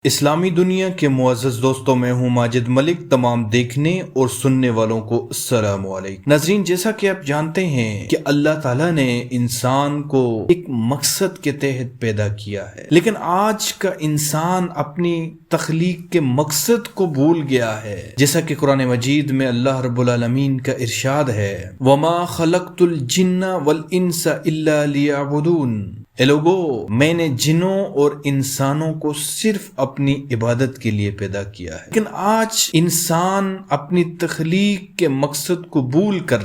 اسلامی دنیا کے معزز دوستوں، میں ہوں ماجد ملک۔ تمام دیکھنے اور سننے والوں کو السلام علیکم۔ ناظرین، جیسا کہ آپ جانتے ہیں کہ اللہ تعالیٰ نے انسان کو ایک مقصد کے تحت پیدا کیا ہے، لیکن آج کا انسان اپنی تخلیق کے مقصد کو بھول گیا ہے۔ جیسا کہ قرآن مجید میں اللہ رب العالمین کا ارشاد ہے، وَمَا خَلَقْتُ الْجِنَّ وَالْإِنسَ إِلَّا لِيَعْبُدُونَ، اے لوگو، میں نے جنوں اور انسانوں کو صرف اپنی عبادت کے لیے پیدا کیا ہے۔ لیکن آج انسان اپنی تخلیق کے مقصد کو بھول کر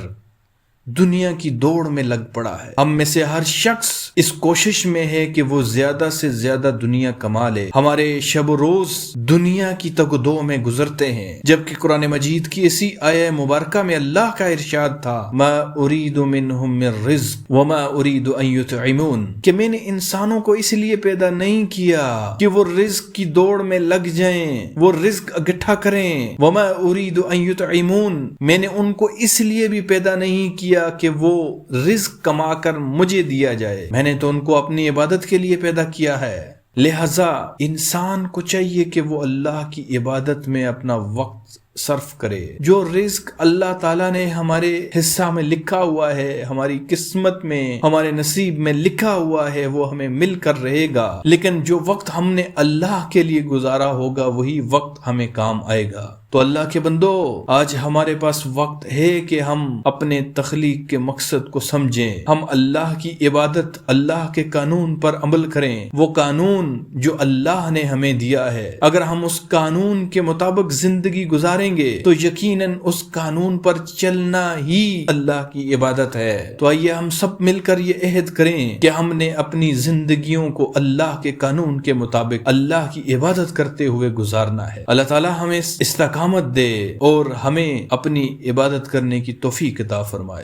دنیا کی دوڑ میں لگ پڑا ہے۔ ہم میں سے ہر شخص اس کوشش میں ہے کہ وہ زیادہ سے زیادہ دنیا کما لے۔ ہمارے شب و روز دنیا کی تگ و دو میں گزرتے ہیں، جبکہ قرآن مجید کی اسی آیہ مبارکہ میں اللہ کا ارشاد تھا، ما اريد منهم من رزق وما اريد ان يطعمون، کہ میں نے انسانوں کو اس لیے پیدا نہیں کیا کہ وہ رزق کی دوڑ میں لگ جائیں، وہ رزق اکٹھا کریں۔ وما اريد ان يطعمون، میں نے ان کو اس لیے بھی پیدا نہیں کیا کہ وہ رزق کما کر مجھے دیا جائے، میں نے تو ان کو اپنی عبادت کے لیے پیدا کیا ہے۔ لہذا انسان کو چاہیے کہ وہ اللہ کی عبادت میں اپنا وقت صرف کرے۔ جو رزق اللہ تعالیٰ نے ہمارے حصہ میں لکھا ہوا ہے، ہماری قسمت میں، ہمارے نصیب میں لکھا ہوا ہے، وہ ہمیں مل کر رہے گا، لیکن جو وقت ہم نے اللہ کے لیے گزارا ہوگا وہی وقت ہمیں کام آئے گا۔ تو اللہ کے بندو، آج ہمارے پاس وقت ہے کہ ہم اپنے تخلیق کے مقصد کو سمجھیں، ہم اللہ کی عبادت، اللہ کے قانون پر عمل کریں۔ وہ قانون جو اللہ نے ہمیں دیا ہے، اگر ہم اس قانون کے مطابق زندگی گزاریں گے تو یقیناً اس قانون پر چلنا ہی اللہ کی عبادت ہے۔ تو آئیے ہم سب مل کر یہ عہد کریں کہ ہم نے اپنی زندگیوں کو اللہ کے قانون کے مطابق اللہ کی عبادت کرتے ہوئے گزارنا ہے۔ اللہ تعالی ہمیں استقامت دے اور ہمیں اپنی عبادت کرنے کی توفیق عطا فرمائے۔